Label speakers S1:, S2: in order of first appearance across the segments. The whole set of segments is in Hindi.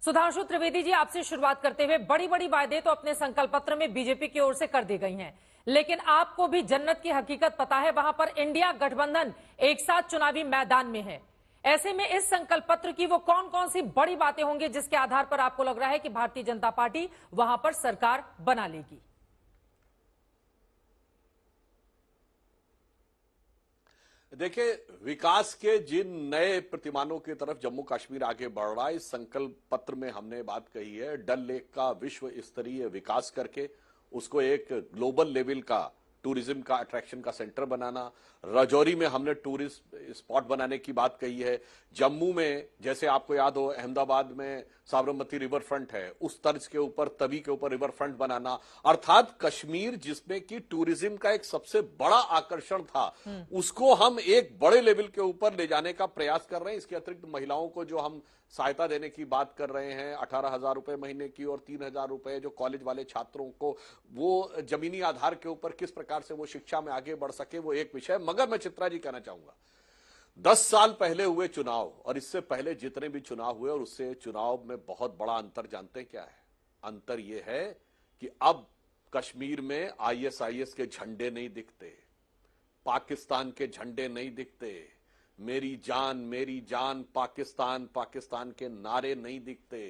S1: सुधांशु त्रिवेदी जी, आपसे शुरुआत करते हुए, बड़ी बड़ी वायदे तो अपने संकल्प पत्र में बीजेपी की ओर से कर दी गई हैं, लेकिन आपको भी जन्नत की हकीकत पता है। वहां पर इंडिया गठबंधन एक साथ चुनावी मैदान में है। ऐसे में इस संकल्प पत्र की वो कौन कौन सी बड़ी बातें होंगी जिसके आधार पर आपको लग रहा है कि भारतीय जनता पार्टी वहां पर सरकार बना लेगी?
S2: देखिए, विकास के जिन नए प्रतिमानों की तरफ जम्मू कश्मीर आगे बढ़ रहा है, इस संकल्प पत्र में हमने बात कही है डल लेक का विश्व स्तरीय विकास करके उसको एक ग्लोबल लेवल का टूरिज्म का अट्रैक्शन का सेंटर बनाना। राजौरी में हमने टूरिस्ट स्पॉट बनाने की बात कही है। जम्मू में, जैसे आपको याद हो, अहमदाबाद में साबरमती रिवर फ्रंट है, उस तर्ज के ऊपर, तवी के ऊपर रिवर फ्रंट बनाना। अर्थात कश्मीर जिसमें कि टूरिज्म का एक सबसे बड़ा आकर्षण था, उसको हम एक बड़े लेवल के ऊपर ले जाने का प्रयास कर रहे हैं। इसके अतिरिक्त महिलाओं को जो हम सहायता देने की बात कर रहे हैं, 18,000 रुपए महीने की और 3,000 रुपए जो कॉलेज वाले छात्रों को, वो जमीनी आधार के ऊपर किस प्रकार से वो शिक्षा में आगे बढ़ सके, वो एक विषय। मगर मैं चित्रा जी कहना चाहूंगा, 10 साल पहले हुए चुनाव और इससे पहले जितने भी चुनाव हुए, और उससे चुनाव में बहुत बड़ा अंतर जानते हैं क्या है? अंतर यह है कि अब कश्मीर में ISIS के झंडे नहीं दिखते, पाकिस्तान के झंडे नहीं दिखते, मेरी जान पाकिस्तान पाकिस्तान के नारे नहीं दिखते,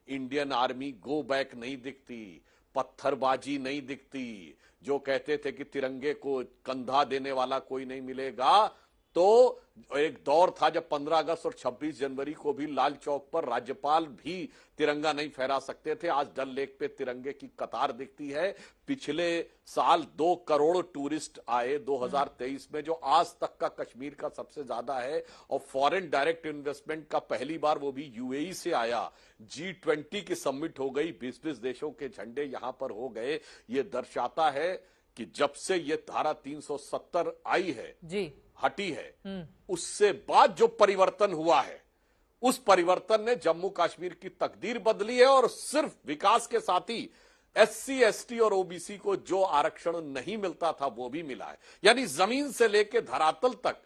S2: इंडियन आर्मी गो बैक नहीं दिखती, पत्थरबाजी नहीं दिखती। जो कहते थे कि तिरंगे को कंधा देने वाला कोई नहीं मिलेगा, तो एक दौर था जब 15 अगस्त और 26 जनवरी को भी लाल चौक पर राज्यपाल भी तिरंगा नहीं फहरा सकते थे। आज डल लेक पे तिरंगे की कतार दिखती है। पिछले साल 2 करोड़ टूरिस्ट आए 2023 में, जो आज तक का कश्मीर का सबसे ज्यादा है। और फॉरेन डायरेक्ट इन्वेस्टमेंट का पहली बार वो भी UAE से आया। G20 की समिट हो गई, 20-20 देशों के झंडे यहां पर हो गए। ये दर्शाता है कि जब से ये धारा 370 आई है जी, हटी है, उससे बाद जो परिवर्तन हुआ है, उस परिवर्तन ने जम्मू कश्मीर की तकदीर बदली है। और सिर्फ विकास के साथ ही SC ST और OBC को जो आरक्षण नहीं मिलता था वो भी मिला है। यानी जमीन से लेके धरातल तक,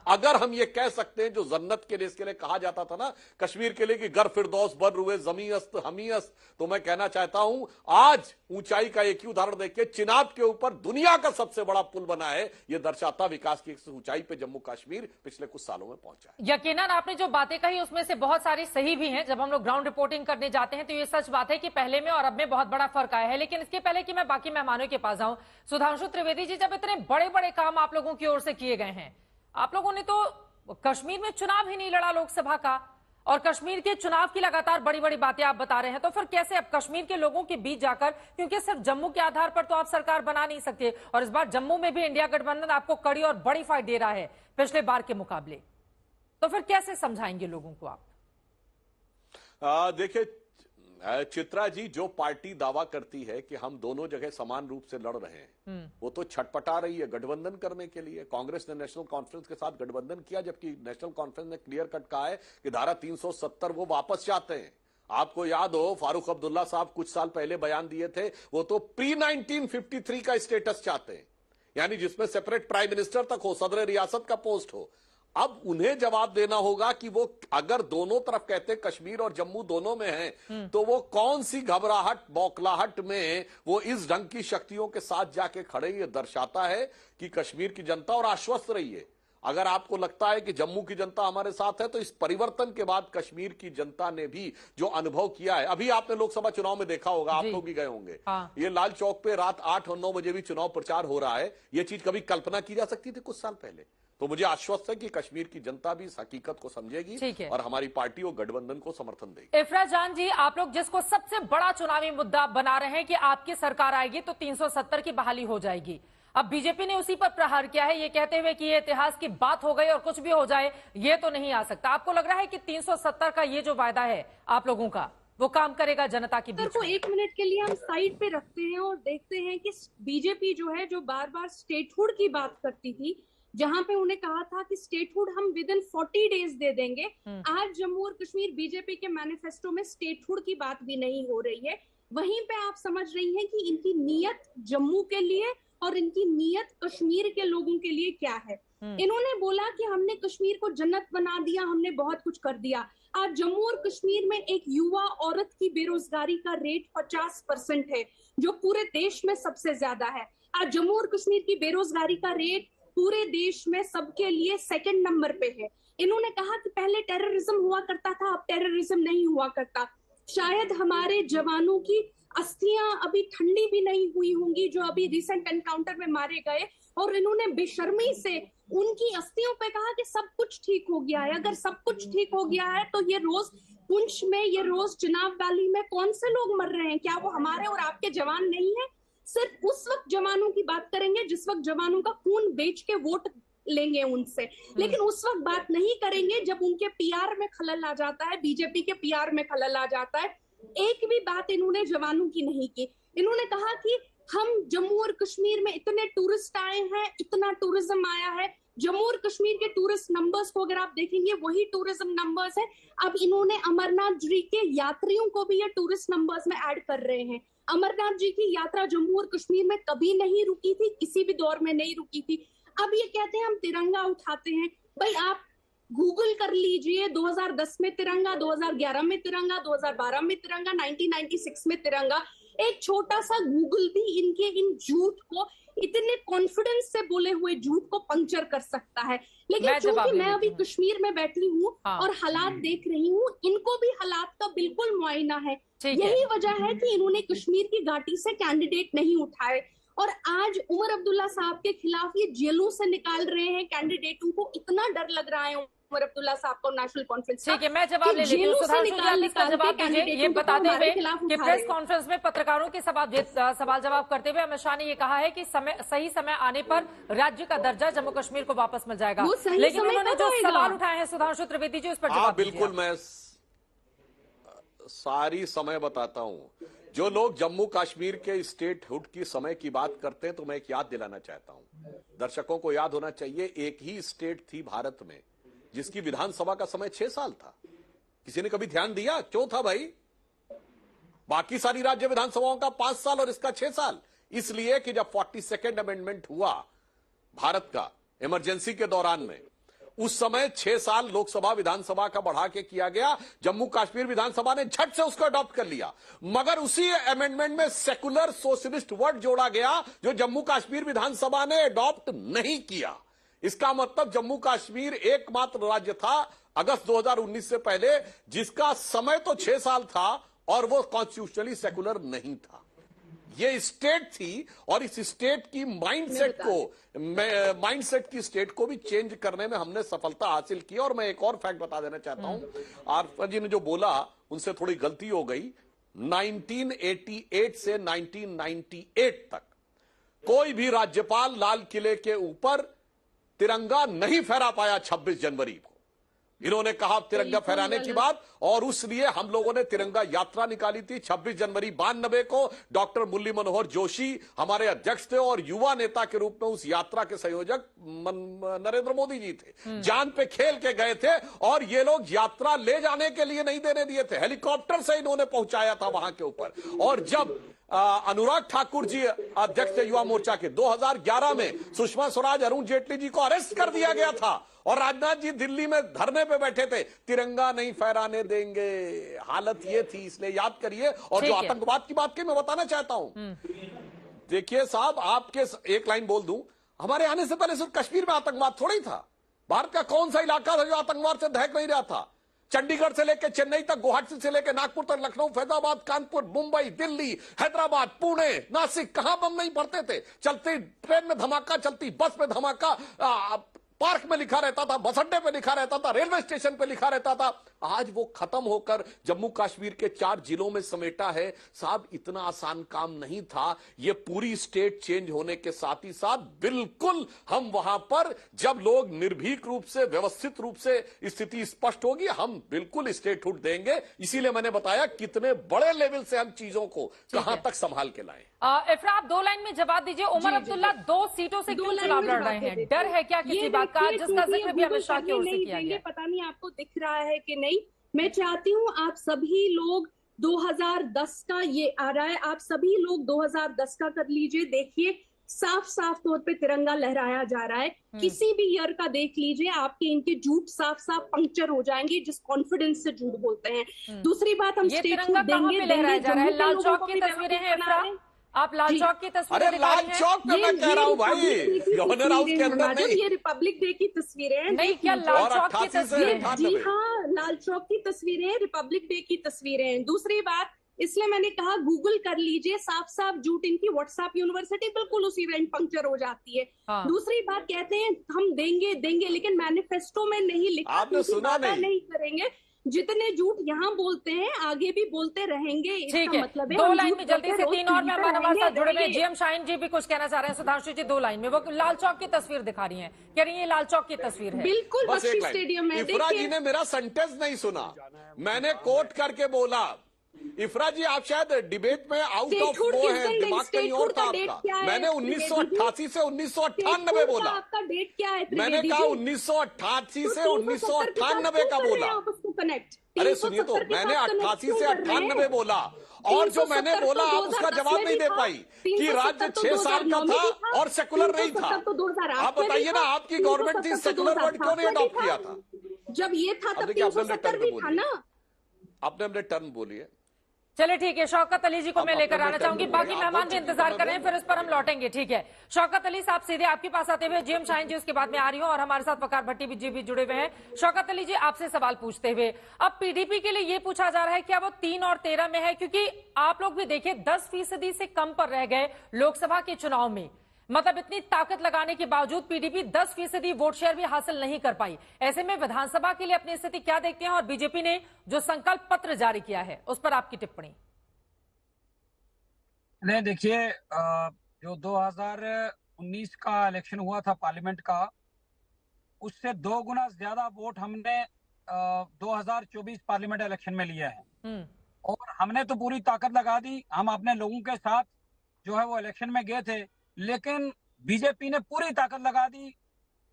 S2: अगर हम ये कह सकते हैं, जो जन्नत के लिए इसके लिए कहा जाता था ना कश्मीर के लिए कि गर फिरदौस बर रुए जमी अस्त हमी अस्त, तो मैं कहना चाहता हूं आज ऊंचाई का एक ही उदाहरण देखिए, चिनाब के ऊपर दुनिया का सबसे बड़ा पुल बना है। यह दर्शाता विकास की ऊंचाई पे जम्मू कश्मीर पिछले कुछ सालों में पहुंचा है।
S1: यकीनन आपने जो बातें कही उसमें से बहुत सारी सही भी हैं। जब हम लोग ग्राउंड रिपोर्टिंग करने जाते हैं तो ये सच बात है कि पहले में और अब में बहुत बड़ा फर्क आया है। लेकिन इसके पहले कि मैं बाकी मेहमानों के पास जाऊं, सुधांशु त्रिवेदी जी, जब इतने बड़े बड़े काम आप लोगों की ओर से किए गए हैं, आप लोगों ने तो कश्मीर में चुनाव ही नहीं लड़ा लोकसभा का, और कश्मीर के चुनाव की लगातार बड़ी बड़ी बातें आप बता रहे हैं, तो फिर कैसे अब कश्मीर के लोगों के बीच जाकर, क्योंकि सिर्फ जम्मू के आधार पर तो आप सरकार बना नहीं सकते, और इस बार जम्मू में भी इंडिया गठबंधन आपको कड़ी और बड़ी फाइट दे रहा है पिछले बार के मुकाबले, तो फिर कैसे समझाएंगे लोगों को आप?
S2: देखिए चित्रा जी, जो पार्टी दावा करती है कि हम दोनों जगह समान रूप से लड़ रहे हैं, वो तो छटपटा रही है गठबंधन करने के लिए। कांग्रेस ने नेशनल कॉन्फ्रेंस के साथ गठबंधन किया, जबकि नेशनल कॉन्फ्रेंस ने क्लियर कट कहा है कि धारा 370 वो वापस चाहते हैं। आपको याद हो, फारूक अब्दुल्ला साहब कुछ साल पहले बयान दिए थे, वो तो प्री 1953 का स्टेटस चाहते हैं, यानी जिसमें सेपरेट प्राइम मिनिस्टर तक हो, सदर रियासत का पोस्ट हो। अब उन्हें जवाब देना होगा कि वो अगर दोनों तरफ कहते कश्मीर और जम्मू दोनों में है, तो वो कौन सी घबराहट बौखलाहट में वो इस ढंग की शक्तियों के साथ जाके खड़े। ये दर्शाता है कि कश्मीर की जनता, और आश्वस्त रही है, अगर आपको लगता है कि जम्मू की जनता हमारे साथ है, तो इस परिवर्तन के बाद कश्मीर की जनता ने भी जो अनुभव किया है, अभी आपने लोकसभा चुनाव में देखा होगा, आप लोग भी गए होंगे, ये लाल चौक पे रात 8 और 9 बजे भी चुनाव प्रचार हो रहा है। ये चीज कभी कल्पना की जा सकती थी कुछ साल पहले? तो मुझे आश्वस्त है कि कश्मीर की जनता भी इस हकीकत को समझेगी और हमारी पार्टी और गठबंधन को समर्थन देगी।
S1: इफरा जान जी, आप लोग जिसको सबसे बड़ा चुनावी मुद्दा बना रहे हैं कि आपकी सरकार आएगी तो 370 की बहाली हो जाएगी, अब बीजेपी ने उसी पर प्रहार किया है, ये कहते हुए कि ये इतिहास की बात हो गई और कुछ भी हो जाए ये तो नहीं आ सकता। आपको लग रहा है कि 370 का ये जो वायदा है आप लोगों का, वो काम करेगा जनता की बीच में?
S3: 1 मिनट के लिए हम साइड पे रखते हैं और देखते हैं कि बीजेपी जो है, जो बार बार स्टेटहुड की बात करती थी, जहां पे उन्हें कहा था कि स्टेटहुड हम विद इन 40 डेज दे देंगे, आज जम्मू और कश्मीर बीजेपी के मैनिफेस्टो में स्टेटहुड की बात भी नहीं हो रही है। वहीं पे आप समझ रही हैं कि इनकी नीयत जम्मू के लिए और इनकी नीयत कश्मीर के लोगों के लिए क्या है। इन्होंने बोला कि हमने कश्मीर को जन्नत बना दिया, हमने बहुत कुछ कर दिया। आज जम्मू और कश्मीर में एक युवा औरत की बेरोजगारी का रेट 50% है, जो पूरे देश में सबसे ज्यादा है। आज जम्मू और कश्मीर की बेरोजगारी का रेट पूरे देश में सबके लिए सेकंड नंबर पे है। इन्होंने कहा कि पहले टेररिज्म हुआ करता था, अब टेररिज्म नहीं हुआ करता। शायद हमारे जवानों की अस्थियां अभी ठंडी भी नहीं हुई होंगी जो अभी रिसेंट एनकाउंटर में मारे गए, और इन्होंने बेशर्मी से उनकी अस्थियों पे कहा कि सब कुछ ठीक हो गया है। अगर सब कुछ ठीक हो गया है तो ये रोज पुंछ में, ये रोज चिनाब वैली में कौन से लोग मर रहे हैं? क्या वो हमारे और आपके जवान नहीं है? सिर्फ उस वक्त जवानों की बात करेंगे जिस वक्त जवानों का खून बेच के वोट लेंगे उनसे, लेकिन उस वक्त बात नहीं करेंगे जब उनके पीआर में खलल आ जाता है, बीजेपी के पीआर में खलल आ जाता है। एक भी बात इन्होंने जवानों की नहीं की। इन्होंने कहा कि हम जम्मू और कश्मीर में इतने टूरिस्ट आए हैं, इतना टूरिज्म आया है। जम्मू और कश्मीर के टूरिस्ट नंबर्स को अगर आप देखेंगे वही टूरिज्म नंबर्स है। अब इन्होंने अमरनाथ जी के यात्रियों को भी ये टूरिस्ट नंबर्स में ऐड कर रहे हैं। अमरनाथ जी की यात्रा जम्मू और कश्मीर में कभी नहीं रुकी थी, किसी भी दौर में नहीं रुकी थी। अब ये कहते हैं हम तिरंगा उठाते हैं। भाई आप गूगल कर लीजिए, 2010 में तिरंगा, 2011 में तिरंगा, 2012 में तिरंगा, 1996 में तिरंगा। एक छोटा सा गूगल भी इनके इन झूठ को, इतने कॉन्फिडेंस से बोले हुए झूठ को पंक्चर कर सकता है। लेकिन चूंकि मैं अभी कश्मीर में बैठी हूँ और हालात देख रही हूँ, इनको भी हालात का बिल्कुल मुआयना है। यही वजह है कि इन्होंने कश्मीर की घाटी से कैंडिडेट नहीं उठाए, और आज उमर अब्दुल्ला साहब के खिलाफ ये जेलों से निकाल रहे हैं कैंडिडेटों को। इतना डर लग रहा है उमर अब्दुल्ला साहब को नेशनल कॉन्फ्रेंस।
S1: ठीक है, मैं जवाब ले लेती हूँ। सुधांशु जी इसका जवाब दीजिए, ये बताते हुए कि प्रेस कॉन्फ्रेंस में पत्रकारों के सवाल जवाब करते हुए अमित शाह ने ये कहा है कि सही समय आने पर राज्य का दर्जा जम्मू कश्मीर को वापस मिल जाएगा। लेकिन उन्होंने जो सवाल उठाए हैं सुधांशु त्रिवेदी जी, उस पर जवाब दीजिए।
S2: बिल्कुल, मैं सारी समय बताता हूं। जो लोग जम्मू कश्मीर के स्टेटहुड की समय की बात करते हैं तो मैं एक याद दिलाना चाहता हूं, दर्शकों को याद होना चाहिए, एक ही स्टेट थी भारत में जिसकी विधानसभा का समय 6 साल था। किसी ने कभी ध्यान दिया क्यों था भाई? बाकी सारी राज्य विधानसभाओं का 5 साल और इसका 6 साल। इसलिए कि जब 42nd अमेंडमेंट हुआ भारत का इमरजेंसी के दौरान में, उस समय 6 साल लोकसभा विधानसभा का बढ़ा के किया गया। जम्मू कश्मीर विधानसभा ने झट से उसको अडॉप्ट कर लिया, मगर उसी अमेंडमेंट में सेकुलर सोशलिस्ट वर्ड जोड़ा गया जो जम्मू कश्मीर विधानसभा ने अडॉप्ट नहीं किया। इसका मतलब जम्मू कश्मीर एकमात्र राज्य था अगस्त 2019 से पहले जिसका समय तो 6 साल था और वो कॉन्स्टिट्यूशनली सेकुलर नहीं था। ये स्टेट थी और इस स्टेट की माइंडसेट की स्टेट को भी चेंज करने में हमने सफलता हासिल की। और मैं एक और फैक्ट बता देना चाहता हूं, आरफा जी ने जो बोला उनसे थोड़ी गलती हो गई। 1988 से 1998 तक कोई भी राज्यपाल लाल किले के ऊपर तिरंगा नहीं फहरा पाया 26 जनवरी को। इन्होंने कहा तिरंगा फहराने की बात, और उसलिए हम लोगों ने तिरंगा यात्रा निकाली थी 26 जनवरी 92 को। डॉक्टर मुरली मनोहर जोशी हमारे अध्यक्ष थे और युवा नेता के रूप में उस यात्रा के संयोजक नरेंद्र मोदी जी थे। जान पे खेल के गए थे और ये लोग यात्रा ले जाने के लिए नहीं देने दिए थे, हेलीकॉप्टर से इन्होंने पहुंचाया था वहां के ऊपर। और जब अनुराग ठाकुर जी अध्यक्ष थे युवा मोर्चा के, 2011 में सुषमा स्वराज, अरुण जेटली जी को अरेस्ट कर दिया गया था और राजनाथ जी दिल्ली में धरने पे बैठे थे, तिरंगा नहीं फहराने देंगे। हालत ये थी, इसलिए याद करिए। और जो आतंकवाद की बात की मैं बताना चाहता हूं, देखिए साहब, आपके एक लाइन बोल दूं, हमारे आने से पहले सिर्फ कश्मीर में आतंकवाद थोड़ा ही था। भारत का कौन सा इलाका था जो आतंकवाद से दहक नहीं रहा था? चंडीगढ़ से लेकर चेन्नई तक, गुवाहाटी से लेकर नागपुर तक, लखनऊ, फैजाबाद, कानपुर, मुंबई, दिल्ली, हैदराबाद, पुणे, नासिक, कहां बम नहीं पड़ते थे? चलती ट्रेन में धमाका, चलती बस में धमाका, पार्क में लिखा रहता था, बस अड्डे पे लिखा रहता था, रेलवे स्टेशन पे लिखा रहता था। आज वो खत्म होकर जम्मू कश्मीर के 4 जिलों में समेटा है। साहब इतना आसान काम नहीं था। ये पूरी स्टेट चेंज होने के साथ ही साथ बिल्कुल हम वहां पर जब लोग निर्भीक रूप से, व्यवस्थित रूप से स्थिति स्पष्ट होगी, हम बिल्कुल स्टेटहुड देंगे। इसीलिए मैंने बताया कितने बड़े लेवल से हम चीजों को कहां तक संभाल के लाए।
S1: इफ्रा, आप 2 लाइन में जवाब दीजिए। उमर अब्दुल्ला 2 सीटों से क्यों चुनाव लड़ रहे हैं? डर है क्या किसी बात का, जिसका जिक्र भी अमित शाह की ओर से किया गया?
S3: पता नहीं आपको दिख रहा है कि नहीं। मैं चाहती हूँ आप सभी लोग 2010 का ये आ रहा है, आप सभी लोग 2010 का कर लीजिए। देखिए साफ साफ तौर पे तिरंगा लहराया जा रहा है। किसी भी ईयर का देख लीजिए, आपके इनके झूठ साफ साफ पंक्चर हो जाएंगे जिस कॉन्फिडेंस से झूठ बोलते हैं। दूसरी बात, हम
S1: ये
S3: स्टेट
S1: तिरंगा
S3: फूड
S1: कहाँ
S3: देंगे
S1: पे लहराया जा रहा है? लाल चौक की
S3: भी
S1: तस्वीरें हैं
S3: बना
S1: इफ्रा,
S3: रहे हैं।
S1: आप लाल
S3: जी।
S1: चौक की तस्वीरें
S2: अरे
S1: दिखा
S2: लाल
S1: रही हैं।
S2: चौक पे मैं कह रहा हूँ भाई, गवर्नर हाउस के अंदर नहीं।
S3: ये रिपब्लिक डे की तस्वीरें हैं।
S1: नहीं,
S3: देख
S1: क्या
S3: लीजिए।
S1: लाल
S2: और
S1: चौक की
S2: 88 से
S1: तस्वीरें?
S2: 98।
S3: जी हाँ, लाल चौक की तस्वीरें, रिपब्लिक डे की तस्वीरें हैं। दूसरी बात, इसलिए मैंने कहा गूगल कर लीजिए, साफ साफ झूठ। इनकी व्हाट्सएप यूनिवर्सिटी बिल्कुल उसी इवेंट पंक्चर हो जाती है।
S1: हाँ।
S3: दूसरी बात, कहते हैं हम देंगे देंगे, लेकिन मैनिफेस्टो में नहीं लिखा।
S2: आपने सुना
S3: नहीं करेंगे। जितने झूठ यहाँ बोलते हैं आगे भी बोलते रहेंगे।
S1: ठीक है,
S3: मतलब
S1: दो लाइन में जल्दी से 3 और मेहमान हमारे साथ जुड़े हुए हैं। जीएम शाहीन जी भी कुछ कहना चाह रहे हैं। सुधांशु जी 2 लाइन में, वो लाल चौक की तस्वीर दिखा रही हैं, कह रही है लाल चौक की तस्वीर है।
S3: बिल्कुल
S2: बस एक
S3: बख्शी
S2: लाइन।
S3: स्टेडियम में।
S2: इफ्रा जी ने मेरा सेंटेंस नहीं सुना, मैंने कोट करके बोला। इफ्रा जी आप शायद डिबेट में आउट ऑफ वो है, दिमाग कहीं और था आपका। मैंने 1988 से 1998 बोला।
S3: आपका डेट क्या है?
S2: मैंने कहा 1988 से 1998 का बोला। अरे सुनिए तो, मैंने 88 से 98 बोला, और जो मैंने बोला आप उसका जवाब नहीं दे पाई कि राज्य 6 साल का था और सेकुलर नहीं था। आप बताइए ना, आपकी गवर्नमेंट थी, सेकुलर वर्ड क्यों नहीं अडॉप्ट किया था?
S3: जब ये था तब 370 भी था ना।
S2: आपने अपने टर्म बोलिए।
S1: चलिए ठीक है, शौकत अली जी को मैं लेकर आना चाहूंगी, बाकी मेहमान भी इंतजार कर रहे हैं, फिर उस पर हम लौटेंगे। ठीक है, शौकत अली साहब सीधे आपके पास आते हुए, जीएम शाहीन जी उसके बाद में आ रही हूं, और हमारे साथ वकार भट्टी जी भी जुड़े हुए हैं। शौकत अली जी आपसे सवाल पूछते हुए, अब पीडीपी के लिए ये पूछा जा रहा है क्या वो 3 और 13 में है? क्योंकि आप लोग भी देखिए 10% से कम पर रह गए लोकसभा के चुनाव में। मतलब इतनी ताकत लगाने के बावजूद पीडीपी 10% वोट शेयर भी हासिल नहीं कर पाई। ऐसे में विधानसभा के लिए अपनी स्थिति क्या देखते हैं, और बीजेपी ने जो संकल्प पत्र जारी किया है उस पर आपकी टिप्पणी?
S4: नहीं, देखिए, जो 2019 का इलेक्शन हुआ था पार्लियामेंट का, उससे 2 गुना ज्यादा वोट हमने 2024 पार्लियामेंट इलेक्शन में लिया है। और हमने तो पूरी ताकत लगा दी, हम अपने लोगों के साथ जो है वो इलेक्शन में गए थे, लेकिन बीजेपी ने पूरी ताकत लगा दी,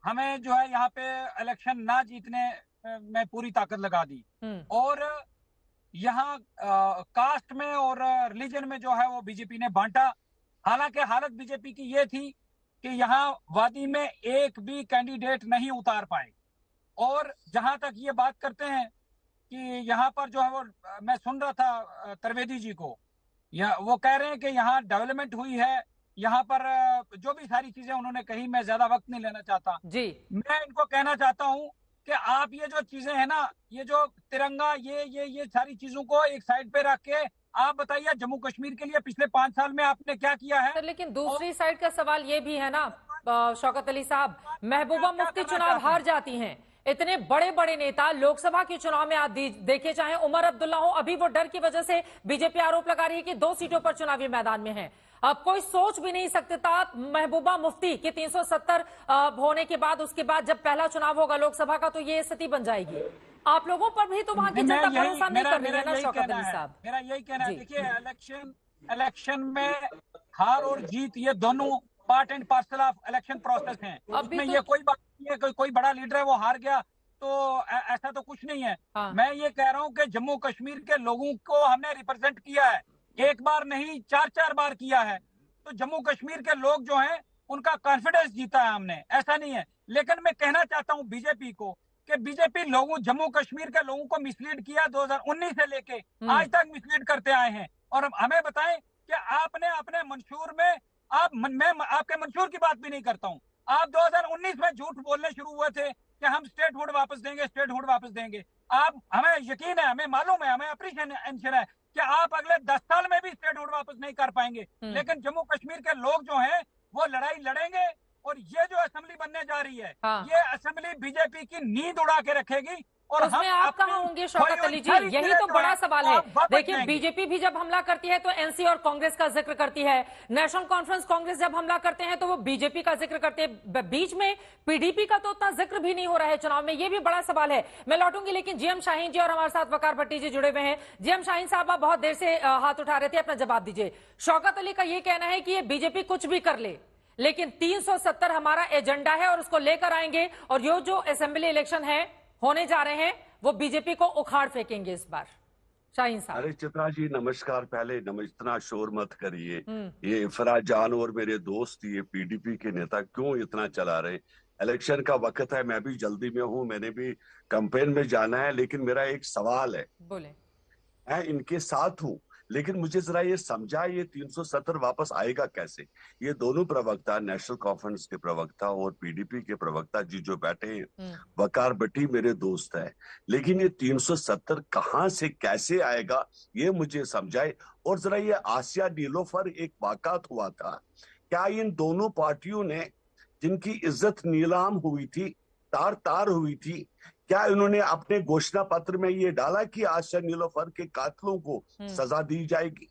S4: हमें जो है यहाँ पे इलेक्शन ना जीतने में पूरी ताकत लगा दी। और यहाँ कास्ट में और रिलीजन में जो है वो बीजेपी ने बांटा। हालांकि हालत बीजेपी की ये थी कि यहाँ वादी में एक भी कैंडिडेट नहीं उतार पाए। और जहां तक ये बात करते हैं कि यहाँ पर जो है वो, मैं सुन रहा था त्रिवेदी जी को, वो कह रहे हैं कि यहाँ डेवलपमेंट हुई है, यहाँ पर जो भी सारी चीजें उन्होंने कही, मैं ज्यादा वक्त नहीं लेना चाहता
S1: जी।
S4: मैं इनको कहना चाहता हूँ कि आप ये जो चीजें हैं ना, ये जो तिरंगा, ये सारी चीजों को एक साइड पे रख के आप बताइए जम्मू कश्मीर के लिए पिछले 5 साल में आपने क्या किया है?
S1: लेकिन दूसरी साइड का सवाल ये भी है ना शौकत अली साहब, महबूबा मुफ्ती चुनाव हार जाती हैं। इतने बड़े बड़े नेता लोकसभा के चुनाव में आप देखे, चाहे उमर अब्दुल्ला हो, अभी वो डर की वजह से बीजेपी आरोप लगा रही है कि 2 सीटों पर चुनावी मैदान में है। अब कोई सोच भी नहीं सकता था महबूबा मुफ्ती के 370 होने के बाद, उसके बाद जब पहला चुनाव होगा लोकसभा का तो ये स्थिति बन जाएगी। आप लोगों पर भी तो वहां की जनता भरोसा नहीं कर रही है ना शौकत अली साहब?
S4: मेरा यही कहना है, देखिए इलेक्शन में हार और जीत ये दोनों part and parcel of election process हैं। उसमें ये कोई बात नहीं है कोई बड़ा लीडर है वो हार गया तो ऐसा तो कुछ नहीं है।
S1: हाँ।
S4: मैं ये कह रहा हूँ कि जम्मू कश्मीर के लोगों को हमने रिप्रेजेंट किया है, 1 बार नहीं 4 बार किया है। तो जम्मू कश्मीर के लोग जो हैं उनका कॉन्फिडेंस जीता है हमने, ऐसा नहीं है। लेकिन मैं कहना चाहता हूँ बीजेपी को कि बीजेपी जम्मू कश्मीर के लोगों को मिसलीड किया 2019 से लेके आज तक मिसलीड करते आए हैं। और हमें बताएं कि आपने अपने मंशूर में मैं आपके मंशूर की बात भी नहीं करता हूँ, आप 2019 में झूठ बोलने शुरू हुए थे कि हम स्टेटहुड वापस देंगे। आप, हमें यकीन है, हमें मालूम है, हमें अप्रिशिएशन है कि आप अगले 10 साल में भी स्टेटहुड वापस नहीं कर पाएंगे। लेकिन जम्मू कश्मीर के लोग जो हैं वो लड़ाई लड़ेंगे। और ये जो असेंबली बनने जा रही है, ये असेंबली बीजेपी की नींद उड़ा के रखेगी। और
S1: उसमें आप कहाँ होंगे शौकत अली जी? यही तो बड़ा सवाल है। देखिए बीजेपी भी जब हमला करती है तो एनसी और कांग्रेस का जिक्र करती है, नेशनल कॉन्फ्रेंस कांग्रेस जब हमला करते हैं तो वो बीजेपी का जिक्र करते हैं, बीच में पीडीपी का तो उतना जिक्र भी नहीं हो रहा है चुनाव में। ये भी बड़ा सवाल है। मैं लौटूंगी, लेकिन जीएम शाहीन जी और हमारे साथ वकार भट्टी जी जुड़े हुए हैं। जीएम शाहीन साहब, आप बहुत देर से हाथ उठा रहे थे, अपना जवाब दीजिए। शौकत अली का ये कहना है कि ये बीजेपी कुछ भी कर ले, लेकिन 370 हमारा एजेंडा है और उसको लेकर आएंगे, और जो असेंबली इलेक्शन है होने जा रहे हैं वो बीजेपी को उखाड़ फेंकेंगे इस बार। शाहीन साहब।
S5: अरे चित्रा जी नमस्कार। पहले इतना शोर मत करिए।
S1: हम्म।
S5: ये इफराज जान और मेरे दोस्त ये पीडीपी के नेता क्यों इतना चला रहे? इलेक्शन का वक्त है, मैं भी जल्दी में हूँ, मैंने भी कैंपेन में जाना है, लेकिन मेरा एक सवाल है।
S1: बोले।
S5: मैं इनके साथ हूँ, लेकिन मुझे जरा ये समझा, ये 370 वापस आएगा कैसे? ये दोनों प्रवक्ता, नेशनल कॉन्फ्रेंस के प्रवक्ता और पीडीपी के प्रवक्ता जी जो बैठे हैं, वकार भट्टी मेरे दोस्त है, लेकिन ये 370 कहाँ से कैसे आएगा ये मुझे समझाए। और जरा ये आसिया नीलोफर एक वाकयात हुआ था, क्या इन दोनों पार्टियों ने जिनकी इज्जत नीलाम हुई थी, तार तार हुई थी, क्या इन्होंने अपने घोषणा पत्र में ये डाला कि आसिया नीलोफर के कातिलों को सजा दी जाएगी?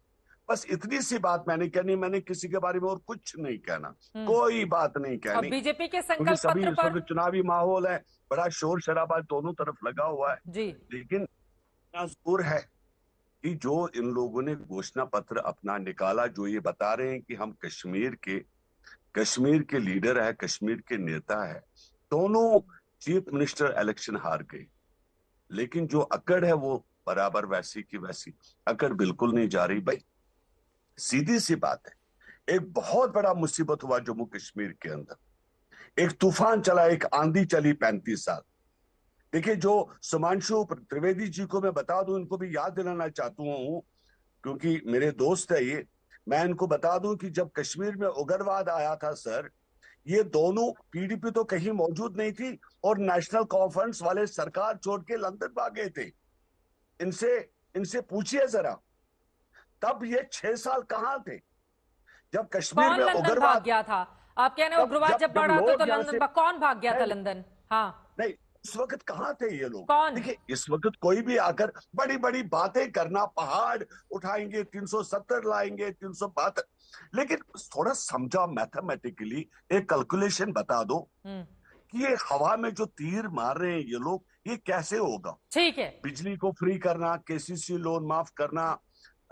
S5: बस इतनी सी बात मैंने कहनी, मैंने किसी के बारे में और कुछ नहीं कहना, कोई बात नहीं कहनी।
S1: बीजेपी के
S5: क्योंकि
S1: संकल्प
S5: सभी
S1: पत्र
S5: इस
S1: पर
S5: वक्त चुनावी माहौल है, बड़ा शोर शराबा दोनों तरफ लगा हुआ है
S1: जी।
S5: लेकिन इतना जरूर है कि जो इन लोगों ने घोषणा पत्र अपना निकाला, जो ये बता रहे हैं कि हम कश्मीर के लीडर है, कश्मीर के नेता है, दोनों चीफ मिनिस्टर इलेक्शन हार गए, लेकिन जो अकड़ है वो बराबर वैसी की वैसी, अकड़ बिल्कुल नहीं जा रही। भाई सीधी सी बात है, एक बहुत बड़ा मुसीबत हुआ जम्मू कश्मीर के अंदर, एक तूफान चला, एक आंधी चली 35 साल। देखिए, जो सुमांशु त्रिवेदी जी को मैं बता दूं, इनको भी याद दिलाना चाहता हूं क्योंकि मेरे दोस्त है ये, मैं इनको बता दूं कि जब कश्मीर में उग्रवाद आया था सर, ये दोनों पीडीपी तो कहीं मौजूद नहीं थी और नेशनल कॉन्फ्रेंस वाले सरकार छोड़ के लंदन भागे थे। इनसे पूछिए जरा, तब ये 6 साल कहां थे जब कश्मीर
S1: कौन
S5: में
S1: लंदन
S5: उग्रवाद
S1: भाग गया था? आप कह रहे हैं उग्रवाद जब बढ़ा तो लंदन कौन भाग गया था? लंदन, हाँ
S5: नहीं, उस वक्त कहाँ थे ये लोग?
S1: कौन?
S5: देखिए, इस वक्त कोई भी आकर बड़ी बड़ी बातें करना, पहाड़ उठाएंगे, 370 लाएंगे, 372, लेकिन थोड़ा समझा मैथमेटिकली, एक कैलकुलेशन बता दो कि ये हवा में जो तीर मार रहे हैं ये लोग, ये कैसे होगा?
S1: ठीक है।
S5: बिजली को फ्री करना, केसीसी लोन माफ करना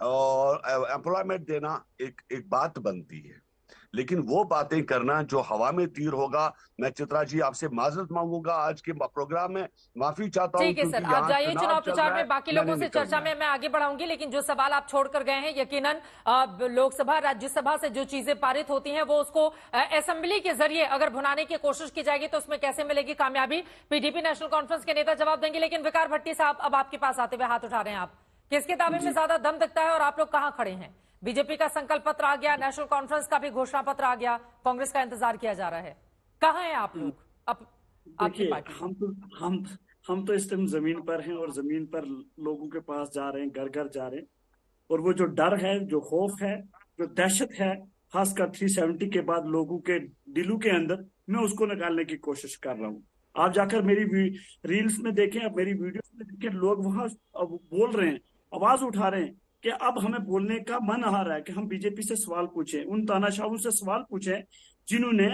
S5: और एम्प्लॉयमेंट देना एक बात बनती है, लेकिन वो बातें करना जो हवा में तीर होगा। मैं चित्रा जी आपसे माजरत मांगूंगा, आज के प्रोग्राम में माफी चाहता हूं।
S1: ठीक है सर, आप जाइए चुनाव प्रचार में, बाकी लोगों से चर्चा में मैं आगे बढ़ाऊंगी, लेकिन जो सवाल आप छोड़कर गए हैं, यकीनन लोकसभा राज्यसभा से जो चीजें पारित होती हैं वो उसको असेंबली के जरिए अगर भुनाने की कोशिश की जाएगी तो उसमें कैसे मिलेगी कामयाबी, पीडीपी नेशनल कॉन्फ्रेंस के नेता जवाब देंगे। लेकिन विकार भट्टी साहब, अब आपके पास आते हुए हाथ उठा रहे हैं आप, किसके दावे में ज्यादा दम दिखता है और आप लोग कहां खड़े हैं? बीजेपी का संकल्प पत्र आ गया, नेशनल कॉन्फ्रेंस का भी घोषणा पत्र आ गया, कांग्रेस का इंतजार किया जा रहा है, कहां हैं आप लोग? अब आपकी पार्टी।
S6: हम तो इस टाइम जमीन पर हैं और जमीन पर लोगों के पास जा रहे हैं, घर घर जा रहे हैं, और वो जो डर है, जो खौफ है, जो दहशत है, खासकर 370 के बाद लोगों के दिलों के अंदर, मैं उसको निकालने की कोशिश कर रहा हूँ। आप जाकर मेरी रील्स में देखें, आप मेरी वीडियोस में देखें, लोग वहां बोल रहे हैं, आवाज उठा रहे हैं कि अब हमें बोलने का मन आ रहा है कि हम बीजेपी से सवाल पूछें, उन तानाशाहों से सवाल पूछें जिन्होंने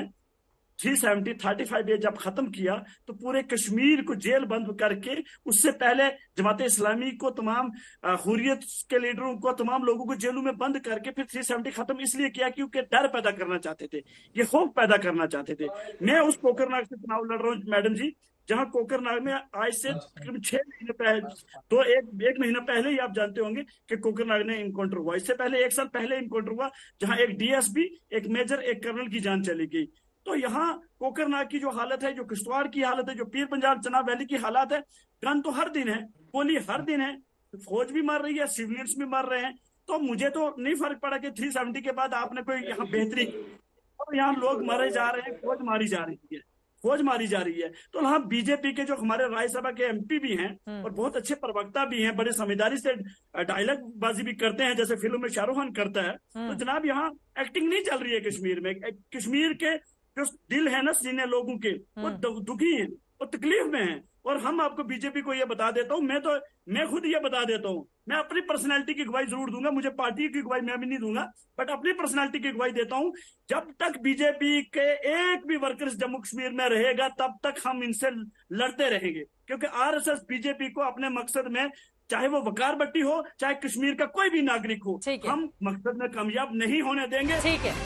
S6: 35 डे जब खत्म किया तो पूरे कश्मीर को जेल बंद करके, उससे पहले जमात इस्लामी को, तमाम हुर्रियत के लीडरों को, तमाम लोगों को जेलों में बंद करके फिर 370 खत्म इसलिए किया क्योंकि डर पैदा करना चाहते थे, ये खौफ पैदा करना चाहते थे। मैं उस कोकरनाग से चुनाव लड़ रहा हूँ मैडम जी, जहां कोकरनाग में आज से तकरीबन 6 महीने पहले, एक महीना पहले ही आप जानते होंगे कि कोकरनाग में इनकाउंटर हुआ। इससे पहले 1 साल पहले इनकाउंटर हुआ जहां एक डीएसपी, एक मेजर, एक कर्नल की जान चली गई। तो यहाँ कोकरनाग की जो हालत है, जो किश्तवाड़ की हालत है, जो पीर पंजाल चनाब वैली की हालत है, गन तो हर दिन है, गोली हर दिन है, फौज भी मार रही है, सिविलियंस भी मार रहे हैं। तो मुझे तो नहीं फर्क पड़ा कि 370 के बाद आपने कोई यहाँ बेहतरी, और यहाँ लोग मारे जा रहे हैं, फौज मारी जा रही है। तो यहाँ बीजेपी के जो हमारे राज्यसभा के एमपी भी हैं और बहुत अच्छे प्रवक्ता भी हैं, बड़े समझदारी से डायलॉग बाजी भी करते हैं जैसे फिल्म में शाहरुख खान करता है। तो जनाब यहाँ एक्टिंग नहीं चल रही है कश्मीर में। कश्मीर के जो दिल है ना, सीने लोगों के, वो दुखी हैं, वो तकलीफ में हैं। और हम आपको, बीजेपी को ये बता देता हूँ, मैं खुद ये बता देता हूँ, मैं अपनी पर्सनैलिटी की गवाही जरूर दूंगा, मुझे पार्टी की गवाही मैं भी नहीं दूंगा, बट अपनी पर्सनैलिटी की गवाही देता हूँ, जब तक बीजेपी के एक भी वर्कर्स जम्मू कश्मीर में रहेगा तब तक हम इनसे लड़ते रहेंगे, क्योंकि आरएसएस बीजेपी को अपने मकसद में, चाहे वो वकार भट्टी हो, चाहे कश्मीर का कोई भी नागरिक हो, हम मकसद में कामयाब नहीं होने देंगे।
S1: ठीक है।